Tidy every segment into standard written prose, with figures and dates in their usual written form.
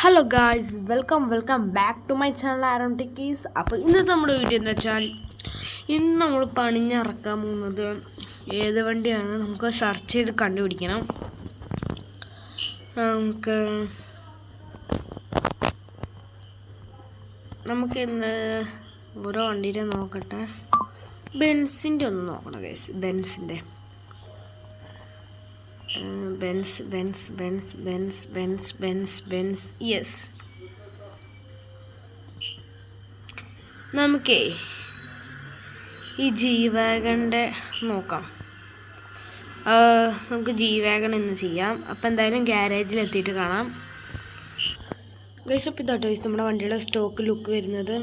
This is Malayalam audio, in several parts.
Hello guys, welcome back to my channel Aaron techies. അപ്പോൾ ഇന്നത്തെ നമ്മുടെ വീഡിയോ എന്ന് വെച്ചാൽ ഇന്ന് നമ്മൾ പണിഞ്ഞിറക്കാൻ പോകുന്നത് ഏത് വണ്ടിയാണ് നമുക്ക് സെർച്ച് ചെയ്ത് കണ്ടുപിടിക്കണം. നമുക്ക് ഇന്ന് ഓരോ വണ്ടിയുടെ നോക്കട്ടെ. ബെൻസിൻ്റെ ഒന്ന് നോക്കണം ഗൈസ്. Benz yes. നമുക്കേ ഈ G-Wagonൻ്റെ നോക്കാം. നമുക്ക് G-Wagon എന്ന് ചെയ്യാം. അപ്പം എന്തായാലും ഗ്യാരേജിൽ എത്തിയിട്ട് കാണാം ഗൈസ്. അപ്പോൾ ഇതാട്ടോ ഗൈസ് നമ്മുടെ വണ്ടിയുടെ സ്റ്റോക്ക് ലുക്ക് വരുന്നത്.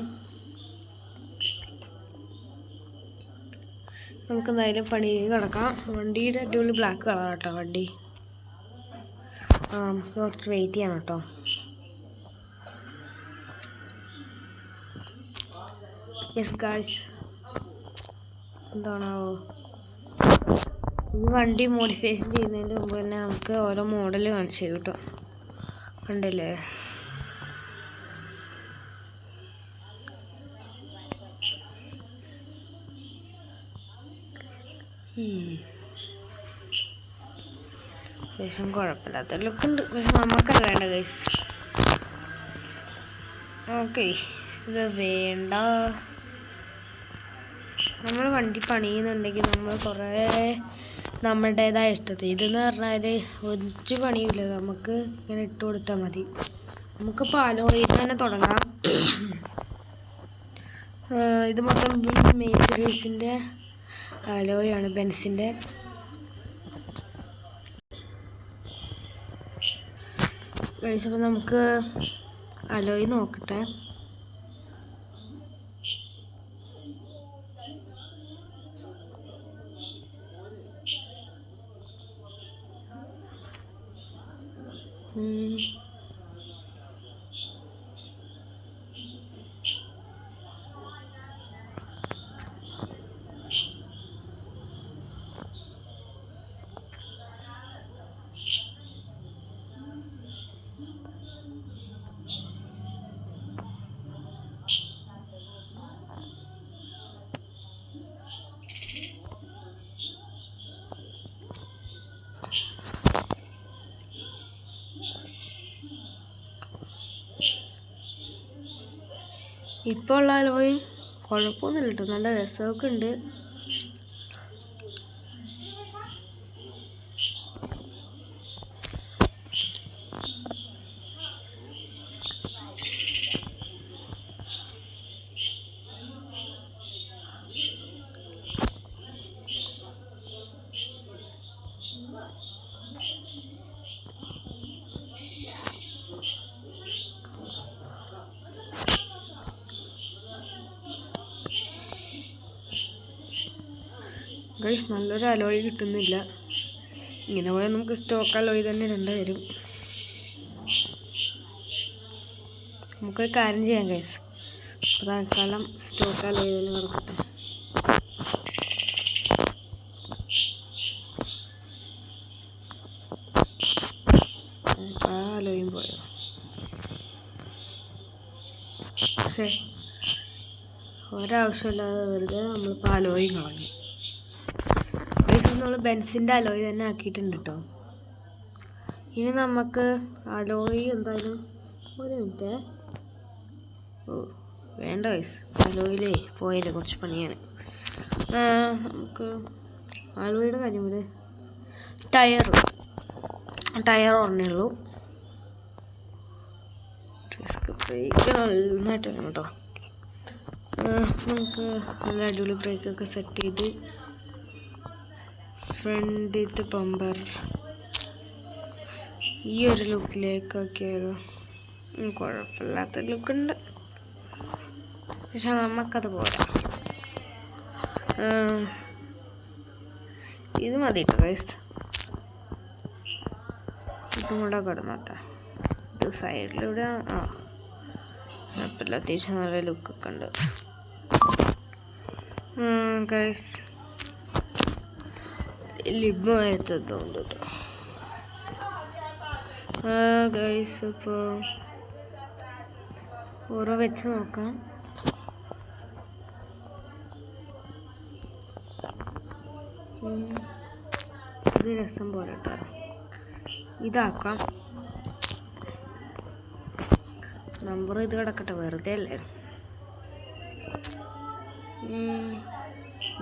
നമുക്ക് എന്തായാലും പണി കിടക്കാം. വണ്ടിയുടെ അടിപൊളി ബ്ലാക്ക് കളർ കേട്ടോ വണ്ടി. നമുക്ക് കുറച്ച് വെയിറ്റ് ചെയ്യണം കേട്ടോ. യെസ് ഗായ്സ്, എന്താണാവോ ഈ വണ്ടി മോഡിഫിക്കേഷൻ ചെയ്യുന്നതിന് മുമ്പ് തന്നെ നമുക്ക് ഓരോ മോഡൽ കാണിച്ചു തരും കേട്ടോ. കണ്ടില്ലേ? ശേഷം കുഴപ്പമില്ലാത്ത ലുക്കുണ്ട്, പക്ഷെ നമുക്കത് വേണ്ട ഗൈസ്. ഓക്കെ, ഇത് വേണ്ട. നമ്മൾ വണ്ടി പണിയുന്നുണ്ടെങ്കിൽ നമ്മൾ കുറേ നമ്മുടേതായ ഇഷ്ടത്തിൽ, ഇതെന്ന് പറഞ്ഞാൽ ഒരു പണിയില്ല, നമുക്ക് ഇങ്ങനെ ഇട്ട് കൊടുത്താൽ മതി. നമുക്ക് പാലോയിൽ തന്നെ തുടങ്ങാം. ഇത് മൊത്തം മേജറീസിൻ്റെ അലോയാണ്, ബെൻസിൻ്റെ. ഗൈസ് അപ്പോൾ നമുക്ക് അലോയ് നോക്കട്ടെ. ഇപ്പോൾ ഉള്ള അലോയും കുഴപ്പമൊന്നുമില്ല കേട്ടോ, നല്ല രസമൊക്കെ ഉണ്ട്. ഗൈസ് നല്ലൊരു അലോയ് കിട്ടുന്നില്ല. ഇങ്ങനെ പോയാൽ നമുക്ക് സ്റ്റോക്ക് അലോയ് തന്നെ ഇടേണ്ടി വരും. നമുക്കൊരു കാര്യം ചെയ്യാം ഗൈസ്, തൽക്കാലം സ്റ്റോക്ക് അലോയ് തന്നെ കിടക്കട്ടെ. ആ അലോയും പോയോ? പക്ഷേ ഒരാവശ്യമില്ലാതെ വെറുതെ നമ്മളിപ്പോൾ അലോയും കളഞ്ഞു. നമ്മൾ ബെൻസിൻ്റെ അലോയ് തന്നെ ആക്കിയിട്ടുണ്ട് കേട്ടോ. ഇനി നമുക്ക് അലോയ് എന്തായാലും ഒരു മിനിറ്റ്. വേണ്ട ഗൈസ്, അലോയിലേ പോയല്ലേ കുറച്ച് പണിയാണ്. നമുക്ക് അലോയുടെ കാര്യം പോലെ ടയർ ഒരെണ്ണേ ഉള്ളൂ. ബ്രേക്ക് നന്നായിട്ട് വേണം കേട്ടോ. നമുക്ക് നല്ല അടിപൊളി ബ്രേക്കൊക്കെ സെറ്റ് ചെയ്ത് ഫ്രണ്ടിലത്തെ ബമ്പർ ഈ ഒരു ലുക്കിലേക്കൊക്കെയാലോ. കുഴപ്പമില്ലാത്ത ലുക്കുണ്ട്, പക്ഷെ നമുക്കത് പോരാ. ഇത് മതി കേട്ടോ ഗൈസ്. ഇതും കൂടെ കിടന്നോട്ടെ. ഇത് സൈഡിലൂടെ കുഴപ്പമില്ല, അത്യാവശ്യം നല്ല ലുക്കൊക്കെ ഉണ്ട് ഗൈസ്. ലിബ് വരുത്തുന്നുണ്ട് കേട്ടോ. ഗൈസ് അപ്പോൾ ഓരോ വെച്ച് നോക്കാം. ഇത് രസം പോലെ കേട്ടോ. ഇതാക്കാം. നമ്പർ ഇത് കിടക്കട്ടെ, വെറുതെ അല്ലേ.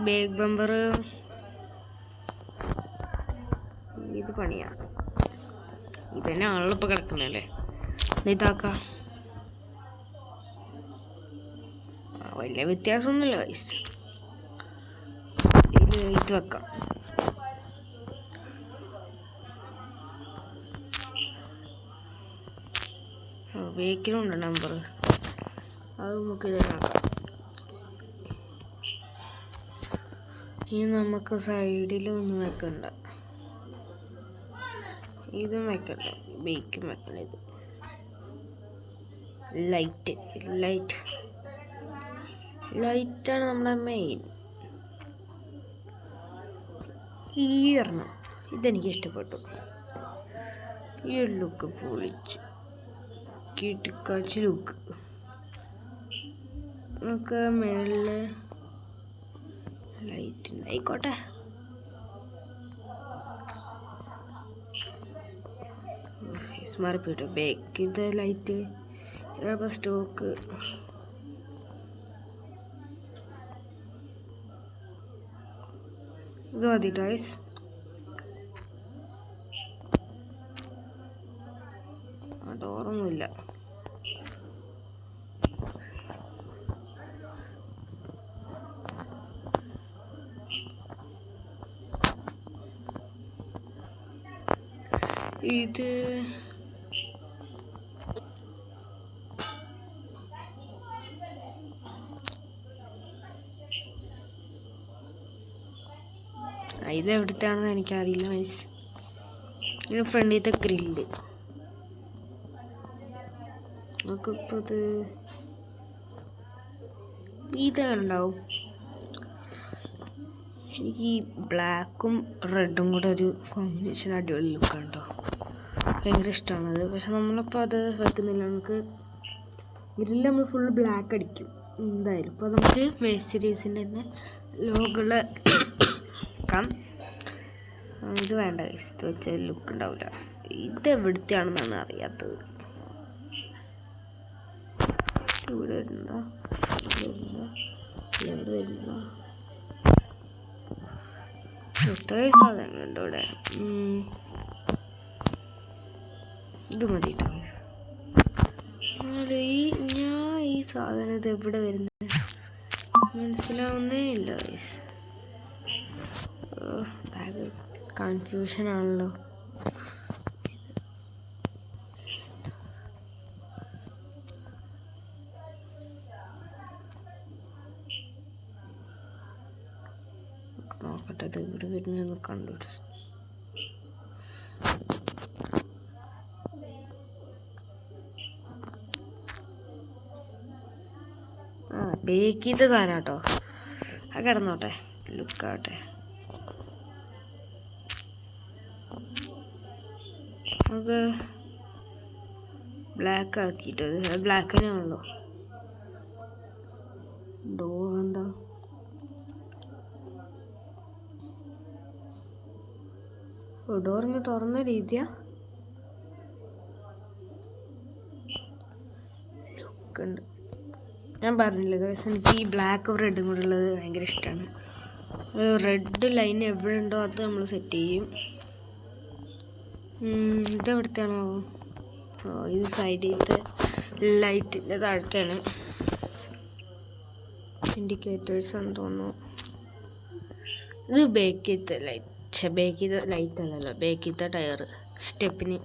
ബേഗ് ബമ്പർ ഇത് പണിയാണ്. ഇതന്നെ ആണല്ലോ ഇപ്പോൾ കിടക്കുന്നല്ലേ. ഇതാക്കാം. വലിയ വ്യത്യാസമൊന്നുമില്ല വയസ്സ്. ഇത് വെക്കാം. ബേക്കിലുണ്ട് നമ്പർ, അത് നമുക്ക് ഇതിനാക്കാം. ഇനി നമുക്ക് സൈഡിലൊന്നും വെക്കണ്ട, ഇതും വെക്കണ്ട, ബേക്കും വെക്കണം. ഇത് ലൈറ്റാണ് നമ്മുടെ മെയിൻ. ഈ ഒരെണ്ണം ഇതെനിക്ക് ഇഷ്ടപ്പെട്ടു. ഈ ഒരു ലുക്ക് പൊളിച്ച് കിട്ടിക്കാച്ച് ലുക്ക്. നമുക്ക് മേളിൽ ലൈറ്റ് ഉണ്ടായിക്കോട്ടെ. മാറിപ്പോയിട്ട് ബേക്ക് ഇത് ലൈറ്റ് ചിലപ്പോൾ സ്റ്റോക്ക്. ഇത് മതി ഗൈസ്. ഡോറൊന്നുമില്ല. ഇത് എവിടുത്തെയാണെന്ന് എനിക്കറിയില്ല മീൻസ്. ഇതിന് ഫ്രണ്ടിലത്തെ ഗ്രില്ല് നമുക്കിപ്പോൾ ഇതെങ്ങനെ ഉണ്ടാവും. എനിക്ക് ഈ ബ്ലാക്കും റെഡും കൂടെ ഒരു കോമ്പിനേഷൻ അടിപൊളി ലുക്കാണ് കേട്ടോ. ഭയങ്കര ഇഷ്ടമാണത്. പക്ഷെ നമ്മളിപ്പോൾ അത് വെക്കുന്നില്ല. നമുക്ക് ഗ്രില്ല് നമ്മൾ ഫുൾ ബ്ലാക്ക് അടിക്കും എന്തായാലും. ഇപ്പോൾ നമുക്ക് മേസ്റ്റരീസിൻ്റെ തന്നെ ലോഗുള്ള വെക്കാം. ഇത് വേണ്ട, ഇത് വെച്ച ലുക്ക് ഉണ്ടാവില്ല. ഇത് എവിടുത്തെയാണെന്നാണ് അറിയാത്തത്. ഇവിടെ വരുന്ന ഇത്രയും സാധനങ്ങളുണ്ട് ഇവിടെ. ഇത് മതി കേട്ടോ. ഞാൻ ഈ സാധനം ഇത് എവിടെ വരുന്നത് മനസ്സിലാവുന്നേ ഇല്ല. കൺഫ്യൂഷൻ ആണല്ലോ. നോക്കട്ടെ, ഇത് ഇവിടെ വരുന്നത് കണ്ടുപിടിച്ചു. ബേക്ക് ചെയ്ത സാധനം കേട്ടോ. ആ കിടന്നോട്ടെ, ലുക്കാവട്ടെ. നമുക്ക് ബ്ലാക്ക് ആക്കിയിട്ട് ബ്ലാക്ക് തന്നെയാണല്ലോ. ഡോർ എന്താ ഡോറിന് തുറന്ന രീതിയാ. ലുക്കുണ്ട്. ഞാൻ പറഞ്ഞില്ല ഗൈസ്, എനിക്ക് ഈ ബ്ലാക്കും റെഡും കൂടെ ഉള്ളത് ഭയങ്കര ഇഷ്ടമാണ്. റെഡ് ലൈൻ എവിടെ ഉണ്ടോ അത് നമ്മൾ സെറ്റ് ചെയ്യും. ഇതെവിടുത്തെയാണോ? ഇത് സൈഡിലത്തെ ലൈറ്റിൻ്റെ താഴത്താണ്. ഇൻഡിക്കേറ്റേഴ്സ് ആണെന്ന് തോന്നുന്നു. ഇത് ബേക്ക് ചെയ്ത ലൈറ്റ്, ബേക്ക് ചെയ്ത ലൈറ്റ് അല്ലല്ലോ, ബേക്ക് ചെയ്ത ടയർ സ്റ്റെപ്പിന്.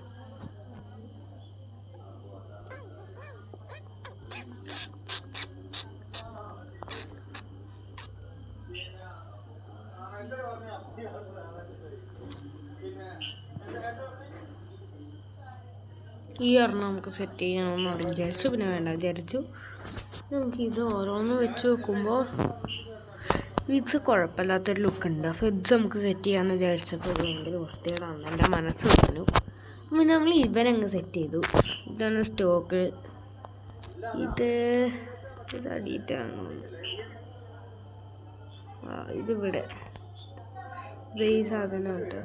ഈ ഒരെണ്ണം നമുക്ക് സെറ്റ് ചെയ്യണമെന്ന് വിചാരിച്ചു, പിന്നെ വേണ്ട വിചാരിച്ചു. നമുക്ക് ഇത് ഓരോന്ന് വെച്ച് നോക്കുമ്പോൾ ഇത് കുഴപ്പമില്ലാത്തൊരു ലുക്കുണ്ട്. അപ്പോൾ ഇത് നമുക്ക് സെറ്റ് ചെയ്യാമെന്ന് വിചാരിച്ചപ്പോൾ ഭയങ്കര വൃത്തികേടാണ് എൻ്റെ മനസ്സ് പറഞ്ഞു. പിന്നെ നമ്മൾ ഇവനങ്ങ് സെറ്റ് ചെയ്തു. ഇതാണ് സ്റ്റോക്ക്. ഇത് അടിയിട്ടാണ്. ഇതിവിടെ ഈ സാധനം കേട്ടോ.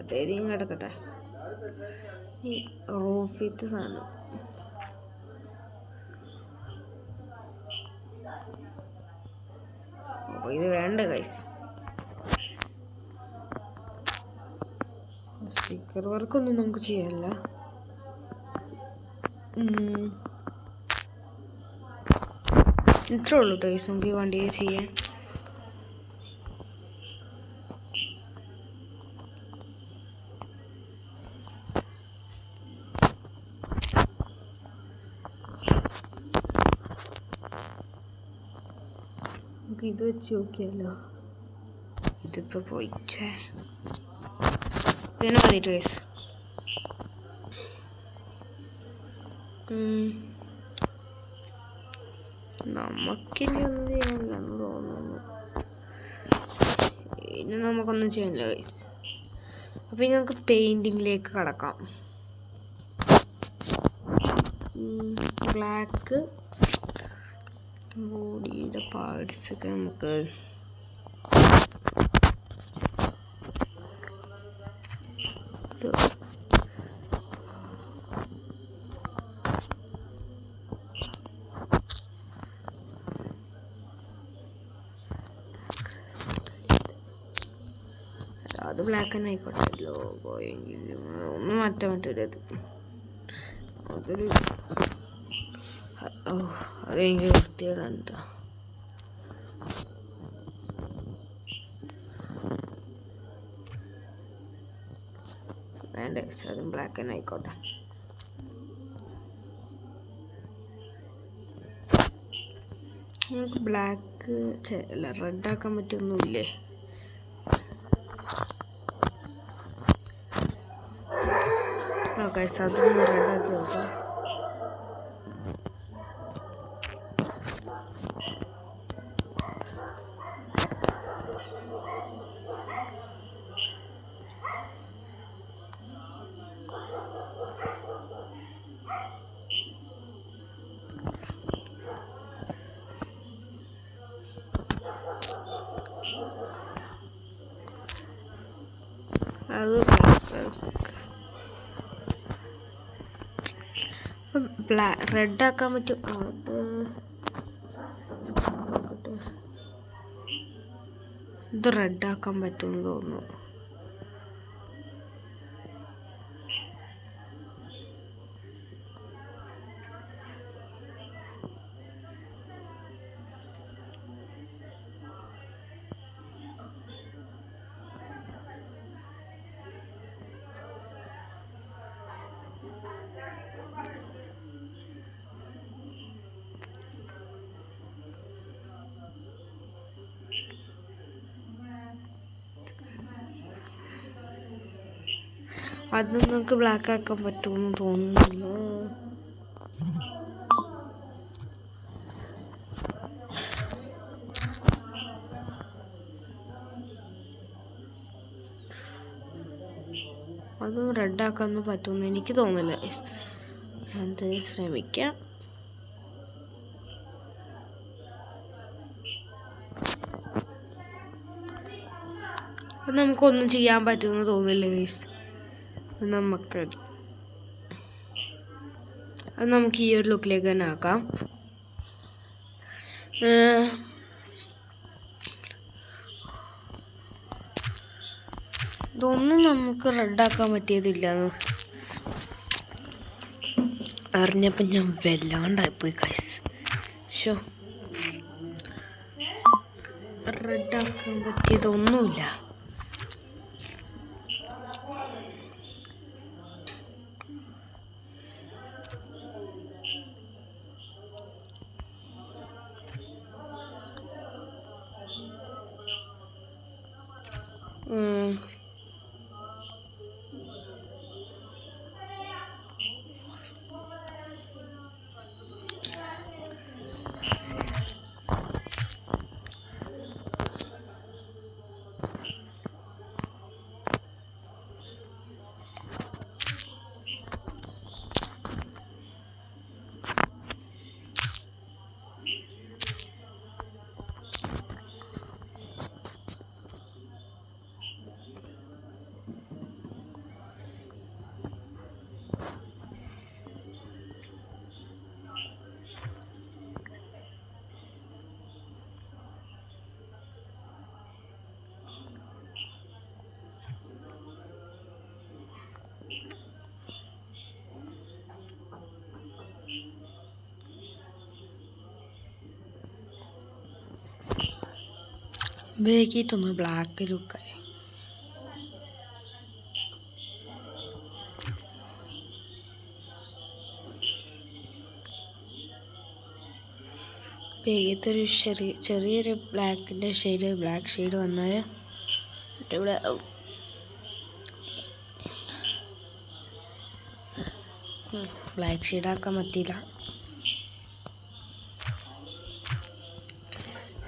അതേലും കിടക്കട്ടെ. ഈ റൂഫിത്തെ സാധനം അപ്പോൾ ഇത് വേണ്ട ഗൈസ്. സ്റ്റിക്കർ വർക്കൊന്നും നമുക്ക് ചെയ്യാനില്ല. ഇത്രേ ഉള്ളൂ ഗൈസ് നമുക്ക് ഈ വണ്ടിയിൽ ചെയ്യാൻ. ഇത് വെച്ച് നോക്കിയല്ലോ. ഇതിപ്പോൾ പോയിച്ചേ ഇതിനെ മതിയിട്ട് ഗൈസ്. നമുക്കിനി ഒന്നും ചെയ്യാനില്ലെന്ന് തോന്നുന്നു. ഇനി നമുക്കൊന്നും ചെയ്യാനില്ല ഗൈസ്. അപ്പം ഇനി നമുക്ക് പെയിൻറ്റിങ്ങിലേക്ക് കടക്കാം. ബ്ലാക്ക് ബോഡിയുടെ പാർട്സൊക്കെ നമുക്ക് അത് ബ്ലാക്ക് തന്നെ ആയിക്കോട്ടല്ലോ. പോയെങ്കിലും ഒന്നും മാറ്റാൻ പറ്റില്ല. അതൊരു അതെങ്കിൽ വൃത്തിയാണ് കേട്ടോ. വേണ്ട അതും ബ്ലാക്ക് തന്നെ ആയിക്കോട്ടെ. നമുക്ക് ബ്ലാക്ക് അല്ല റെഡ് ആക്കാൻ പറ്റൊന്നുമില്ലേ? ഓക്കെ അതൊന്ന് റെഡാക്കി നോക്കാം. അത് റെഡ് ആക്കാൻ പറ്റും. ഇത് റെഡ് ആക്കാൻ പറ്റുമെന്ന് തോന്നുന്നു. അത് നമുക്ക് ബ്ലാക്ക് ആക്കാൻ പറ്റുമെന്ന് തോന്നുന്നില്ല. അതും റെഡ് ആക്കാനൊന്നും പറ്റുമെന്ന് എനിക്ക് തോന്നില്ല. അത് ശ്രമിക്കാം. അത് നമുക്കൊന്നും ചെയ്യാൻ പറ്റുമെന്ന് തോന്നില്ല ഗൈസ്. അത് നമുക്ക് ഈ ഒരു ലുക്കിലേക്ക് തന്നെ ആക്കാം. ഇതൊന്നും നമുക്ക് റെഡാക്കാൻ പറ്റിയതില്ലെന്ന് അറിഞ്ഞപ്പോൾ ഞാൻ വല്ലാണ്ടായിപ്പോയി ഗൈസ്. ഷോ റെഡാക്കാൻ പറ്റിയതൊന്നുമില്ല. ബേക്കിട്ടൊന്ന് ബ്ലാക്ക് ലുക്കായി. ബേക്കിത്തൊരു ചെറിയൊരു ബ്ലാക്ക് ഷെയ്ഡ് വന്നാൽ ഇവിടെ ബ്ലാക്ക് ഷെയ്ഡാക്കാൻ പറ്റിയില്ല.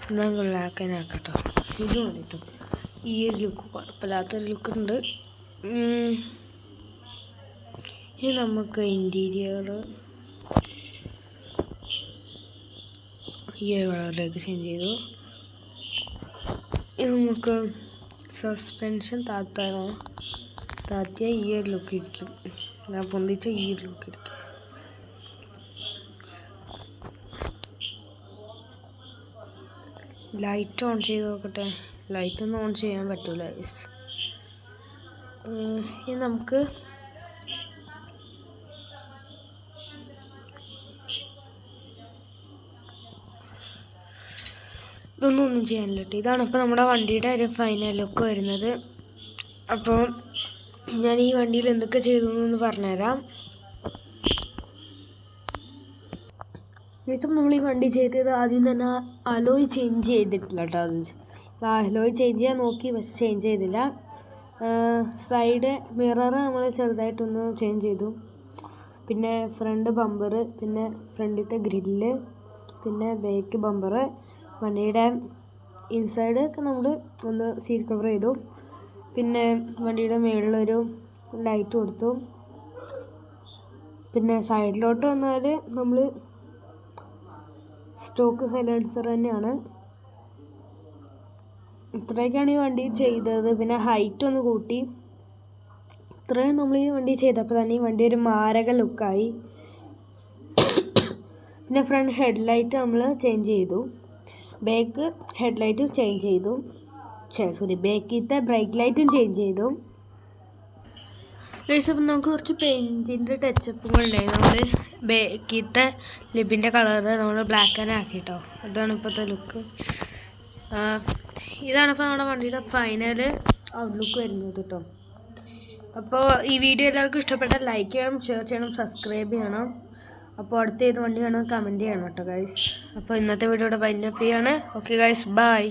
എന്നാൽ ബ്ലാക്ക് തന്നെ ആക്കട്ടോ. ഇത് മതിട്ടോ. ഈ ഒരു ലുക്ക് കുഴപ്പമില്ലാത്തൊരു ലുക്കുണ്ട്. ഇനി നമുക്ക് ഇൻറ്റീരിയർ ഈ കളറിലേക്ക് ചേഞ്ച് ചെയ്തു. ഇനി നമുക്ക് സസ്പെൻഷൻ താത്തിയ ഈ ഒരു ലുക്ക് ഇരിക്കും. ഞാൻ പൊന്തിച്ച ഈ ഒരു ലുക്ക് ഇരിക്കും. ലൈറ്റ് ഓൺ ചെയ്ത് നോക്കട്ടെ. ലൈറ്റൊന്നും ഓൺ ചെയ്യാൻ പറ്റൂല. ഇനി നമുക്ക് ഒന്നും ചെയ്യാനില്ല കേട്ടോ. ഇതാണ് ഇപ്പോൾ നമ്മുടെ വണ്ടിയുടെ ഒരു ഫൈനൽ ലുക്ക് വരുന്നത്. അപ്പോൾ ഞാൻ ഈ വണ്ടിയിൽ എന്തൊക്കെ ചെയ്തു എന്ന് പറഞ്ഞുതരാം. ഇപ്പം നമ്മൾ ഈ വണ്ടി ചെയ്തത് ആദ്യം തന്നെ അലോയ് ചേഞ്ച് ചെയ്തിട്ടില്ല കേട്ടോ. അലോയ് ചേഞ്ച് ചെയ്യാൻ നോക്കി, പക്ഷെ ചേഞ്ച് ചെയ്തില്ല. സൈഡ് മിറർ നമ്മൾ ചെറുതായിട്ടൊന്ന് ചേഞ്ച് ചെയ്തു. പിന്നെ ഫ്രണ്ട് ബമ്പർ, പിന്നെ ഫ്രണ്ടിലത്തെ ഗ്രില്ല്, പിന്നെ ബാക്ക് ബമ്പർ, വണ്ടിയുടെ ഇൻസൈഡ് ഒക്കെ നമ്മൾ ഒന്ന് സീറ്റ് കവർ ചെയ്തു. പിന്നെ വണ്ടിയുടെ മുകളിലൊരു ലൈറ്റ് കൊടുത്തു. പിന്നെ സൈഡിലോട്ട് വന്നാൽ നമ്മൾ സ്റ്റോക്ക് സൈലൻസർ തന്നെയാണ്. ഇത്രയൊക്കെയാണ് ഈ വണ്ടി ചെയ്തത്. പിന്നെ ഹൈറ്റ് ഒന്ന് കൂട്ടി. ഇത്രയും നമ്മൾ ഈ വണ്ടി ചെയ്തപ്പോൾ തന്നെ ഈ വണ്ടി ഒരു മാരക ലുക്കായി. പിന്നെ ഫ്രണ്ട് ഹെഡ്ലൈറ്റ് നമ്മൾ ചേഞ്ച് ചെയ്തു. ബാക്ക് ഹെഡ്ലൈറ്റും ചേഞ്ച് ചെയ്തു. ബാക്കിലത്തെ ബ്രേക്ക് ലൈറ്റും ചേഞ്ച് ചെയ്തു. അപ്പം നമുക്ക് കുറച്ച് പെയിൻറ്റിൻ്റെ ടച്ചപ്പുകൾ ഉണ്ടായി. നമ്മൾ ബാക്കിലത്തെ ലിബിൻ്റെ കളറ് നമ്മൾ ബ്ലാക്ക് തന്നെ ആക്കിട്ടോ. അതാണ് ഇപ്പോഴത്തെ ലുക്ക്. ഇതാണിപ്പോൾ നമ്മുടെ വണ്ടിയുടെ ഫൈനൽ ഔട്ട്ലുക്ക് വരുന്നത് കേട്ടോ. അപ്പോൾ ഈ വീഡിയോ എല്ലാവർക്കും ഇഷ്ടപ്പെട്ടാൽ ലൈക്ക് ചെയ്യണം, ഷെയർ ചെയ്യണം, സബ്സ്ക്രൈബ് ചെയ്യണം. അപ്പോൾ അടുത്ത ഏത് വണ്ടി വേണം കമൻറ്റ് ചെയ്യണം കേട്ടോ ഗൈസ്. അപ്പോൾ ഇന്നത്തെ വീഡിയോയുടെ വൈൻഡപ്പ് ചെയ്യാണ്. Okay guys, by.